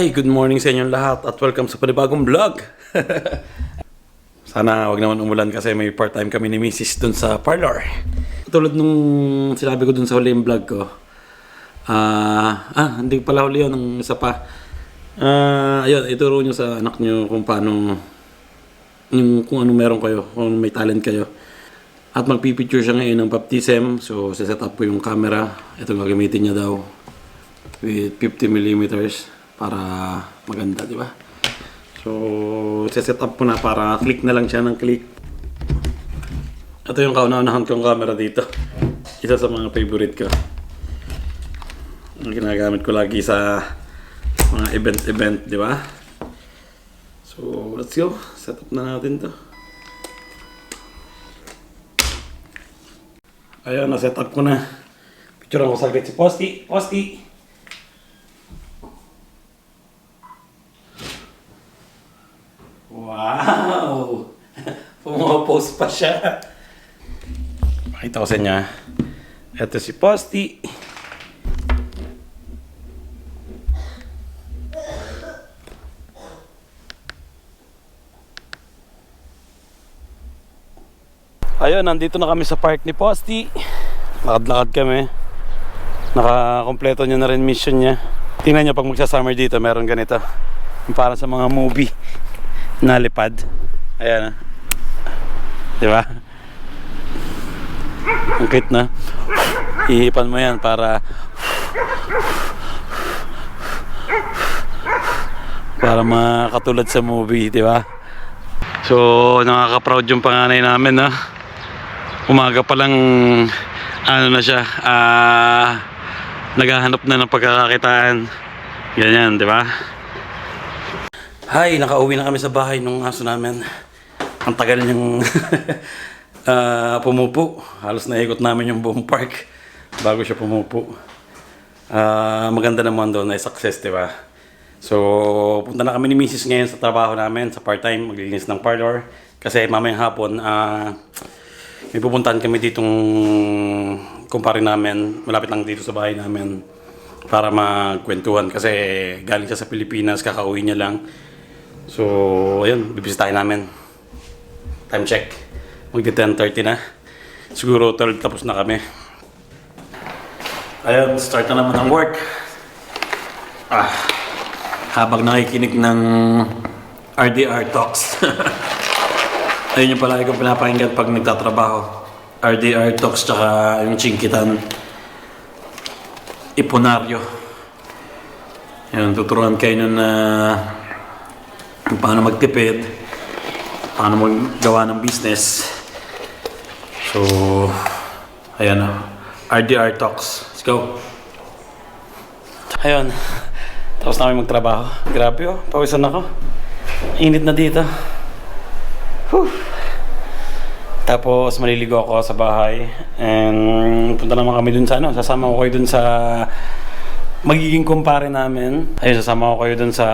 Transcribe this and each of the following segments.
Hi, good morning sa inyong lahat at welcome sa panibagong vlog. Sana wag naman umulan kasi may part-time kami ni Mrs. dun sa parlor. Tulad nung sinabi ko dun sa huling vlog ko. Hindi pala huli yun, ang isa pa. Ayun, ituro nyo sa anak nyo kung paano, kung ano meron kayo, kung may talent kayo. At magpipicture siya ngayon ng baptism. So, set up ko yung camera. Ito gagamitin niya daw with 50mm para maganda, di ba? So, set up ko na para click na lang siya ng click. Ito yung kauna-unahan kong camera dito. Isa sa mga favorite ko. Ang ginagamit ko lagi sa mga event, di ba? So, let's go. Set up na natin to. Ayun, na-set up ko na. Picture ako saglit si Posty. Posty! Wow! Pumapose pa siya. Pakita ko sa inyo. Ito si Posty. Ayun, nandito na kami sa park ni Posty. Lakad-lakad kami. Nakakompleto niya na rin mission niya. Tingnan niyo pag magsa-summer dito, meron ganito. Para sa mga movie na lipad. Ayan. Diba? Ang cute na. Ihipan mo yan para makatulad sa movie, diba? So, nakaka-proud yung panganay namin, no? Umaga pa lang ano na siya, naghahanap na ng pagkakakitaan. Ganyan, diba? Hi, nakauwi na kami sa bahay nung aso namin. Ang tagal niyang pumupo. Halos naikot namin yung buong park bago siya pumupo. Maganda naman doon, ay success, diba? So, punta na kami ni Mrs. ngayon sa trabaho namin, sa part-time, maglilinis ng parlor. Kasi mamayang hapon, may pupuntahan kami ditong kumpare namin, malapit lang dito sa bahay namin, para magkwentuhan. Kasi galing siya sa Pilipinas, kakauwi niya lang. So, ayun, bibisitahin namin. Time check. Magdi 10:30 na. Siguro 12 tapos na kami. Ayun, start na naman ang work. Habang nakikinig ng RDR Talks. Ayun yung palagi kong pinapakinggan pag nagtatrabaho. RDR Talks tsaka yung Chinkitan. Iponaryo. Ayun, tuturuan kayo nun na paano magtipid, paano maggawa ng business. So, ayan na. RDR Talks. Let's go. Ayun. Tapos na kami magtrabaho. Grabe oh. Pawisan ako. Init na dito. Whew. Tapos maliligo ako sa bahay. And punta naman kami dun sa sasama ko kayo dun sa magiging kumpare namin. Ayun, sasama ko kayo dun sa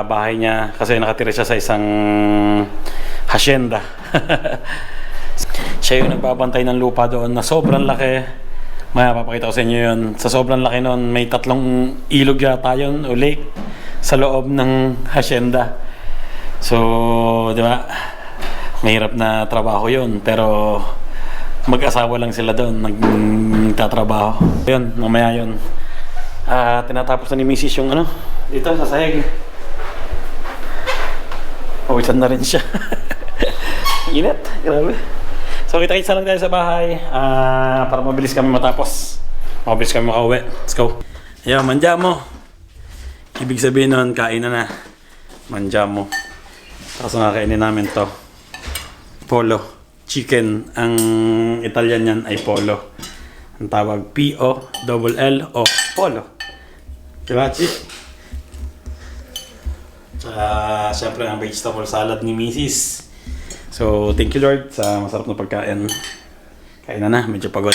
bahay niya kasi nakatira siya sa isang hacienda. Siya yung nagbabantay ng lupa doon na sobrang laki. Maya papakita ko sa inyo yun. Sa sobrang laki noon, may 3 ilog yata yun o lake sa loob ng hacienda. So, di ba? Mahirap na trabaho yun, pero mag-asawa lang sila doon nagtatrabaho. Yun, mamaya yun. Tinatapos na ni Mrs. yung dito sa sahig. Pawisan na rin siya. Init, grabe. So kita-kita lang tayo sa bahay para mabilis kami matapos. Mabilis kami makauwi. Let's go. Ayan, manja mo. Ibig sabihin nun, kain na. Manja mo. Tapos nakakainin namin to. Polo. Chicken. Ang Italian yan ay polo. Ang tawag P-O-L-L-O. Polo. Diba, Chi? Tsaka, syempre, ang vegetable salad ni Mrs. So, thank you Lord sa masarap na pagkain. Kain na, medyo pagod.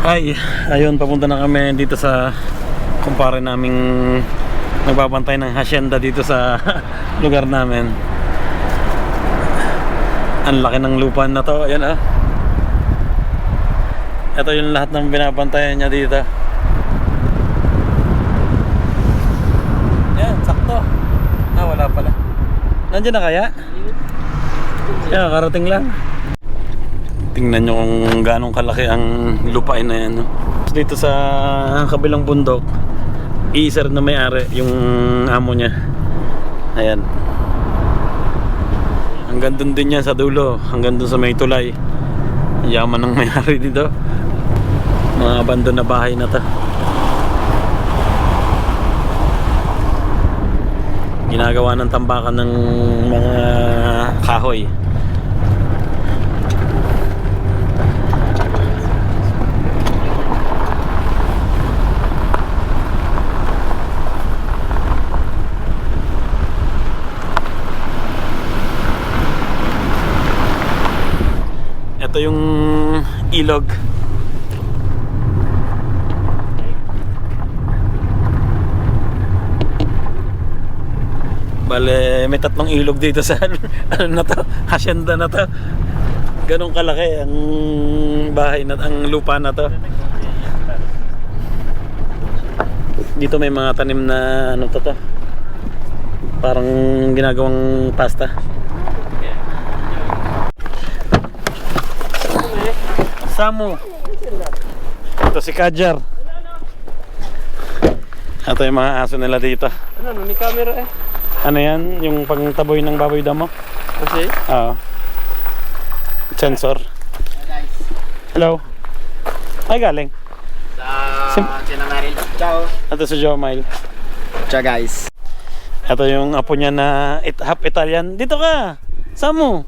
Hi! Ayun, papunta na kami dito sa kumpare naming nagbabantay ng hacienda dito sa lugar namin. Ang laki ng lupa na to. Ayan Ito yung lahat ng binabantayan niya dito. Nandiyan na kaya? Yeah, karating lang. Tingnan nyo kung gaano kalaki ang lupain na yan. No? Dito sa kabilang bundok, iisa rin na may-ari yung amo niya. Ayan. Hanggang dun din yan sa dulo. Hanggang dun sa may tulay. Yaman ng may-ari dito. Mga abandon na bahay na to. Ginagawa ng tambakan ng mga kahoy. Ito yung ilog. Bale, may tatlong ilog dito sa ano na to, hacienda na to. Ganong kalaki ang bahay na, ang lupa na to. Dito may mga tanim na ano to. Parang ginagawang pasta. Samu. Ito si Kajar. Ito yung mga aso nila dito. Ano, may camera eh. Ano yan? Yung pangtaboy ng baboy damo? Kasi? Oo. Sensor. Hello. Ay galing. Sa Chinamaril. Ciao. Ito si Jomile. Ciao guys. Ito yung apo niya na half Italian. Dito ka! Samu!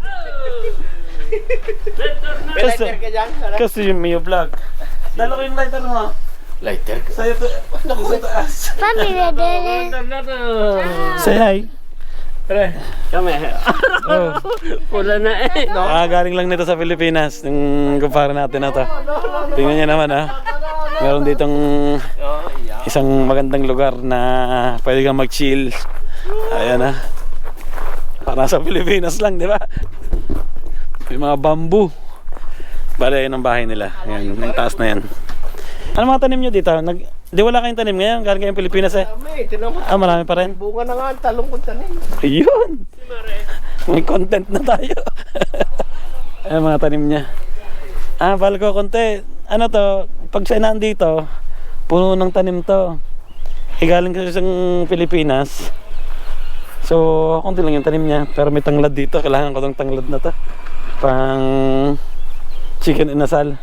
Kasi yung Mio vlog. Dalo ko yung lighter mo. Lighter. Sa'yo to. Naku, taas. Pamilya din. Say hi. Pre, kami. Oh. Pula na eh. No? Galing lang nito sa Pilipinas. Yung kumpara natin na to. Tingnan niya naman ha. Meron ditong isang magandang lugar na pwede kang mag-chill. Ayan ha. Para sa Pilipinas lang, di ba? May mga bamboo. Bale, yun ang bahay nila. Ayan, yung taas na yan. Ano mga tanim nyo dito? Di wala kayong tanim ngayon? Galing kayong Pilipinas eh? Marami pa rin? Bunga na nga ang talong kong tanim. Ayun! May content na tayo. Ayan mga tanim niya. Bala ko konti. Ano to? Pag sinaan dito, puno ng tanim to. Galing kasi sa Pilipinas. So, konti lang yung tanim niya. Pero may tanglad dito. Kailangan ko tong tanglad na to. Pang chicken inasal.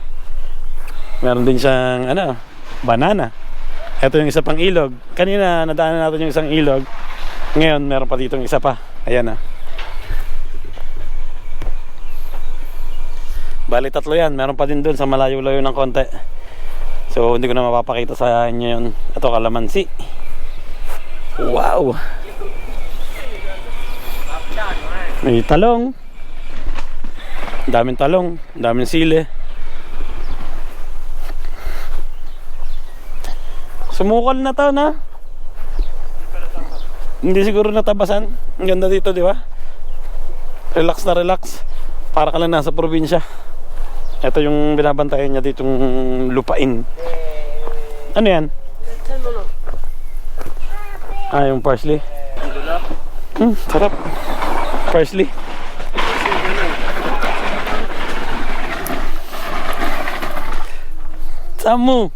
Meron din siyang ano, banana. Ito yung isa pang ilog. Kanina nadaanan natin yung isang ilog. Ngayon meron pa dito yung isa pa. Ayan na. Bali tatlo yan. Meron pa din dun sa malayo-layo ng konti. So hindi ko na mapapakita sa inyo yun. Ito kalamansi. Wow. May talong. Daming talong. Daming sili. Sumukal na to na. Hindi siguro natabasan. Ang ganda dito, di ba? Relax na relax. Para ka lang nasa probinsya. Ito yung binabantayan niya ditong lupain. Ano yan? Yung parsley. Sarap. Parsley. Samu.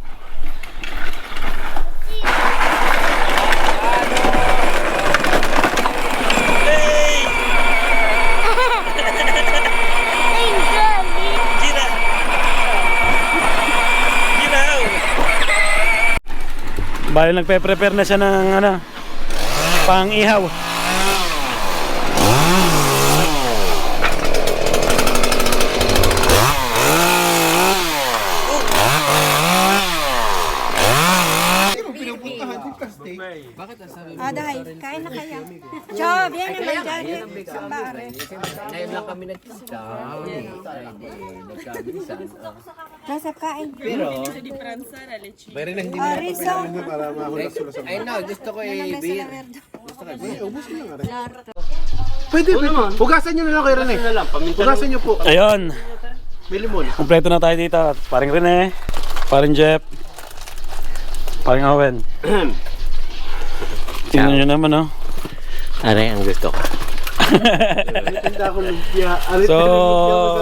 Bali nagpe-prepare na siya ng ano, pang ihaw. Dahil, kain na kaya. Job, yan naman dyan. Sambare. Ngayon lang kami nagkita. Nagkabilisan. Nasa kain. Pero, Riso. ay na, gusto ko i-beer. Pwede, hugasan nyo na lang kayo Rene. Hugasan nyo po. Ayun. May limon. Kompleto na tayo dito. Paring Rene, paring Jeff, paring Owen. Tingnan nyo naman, oh. Are, ang gusto ko. Tinda ko lumpia. So,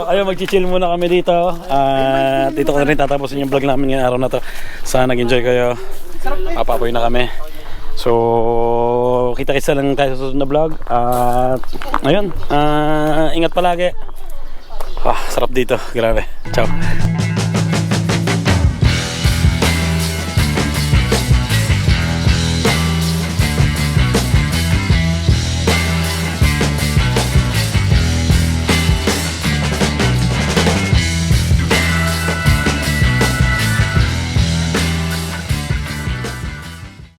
ayun, mag-chill muna kami dito. At dito ko na rin tatapusin yung vlog namin ngayong araw na to. Sana nag-enjoy kayo. Papapoy na kami. So, kita-kita lang tayo sa susunod na vlog. At, ayun, ingat palagi. Sarap dito. Grabe. Ciao.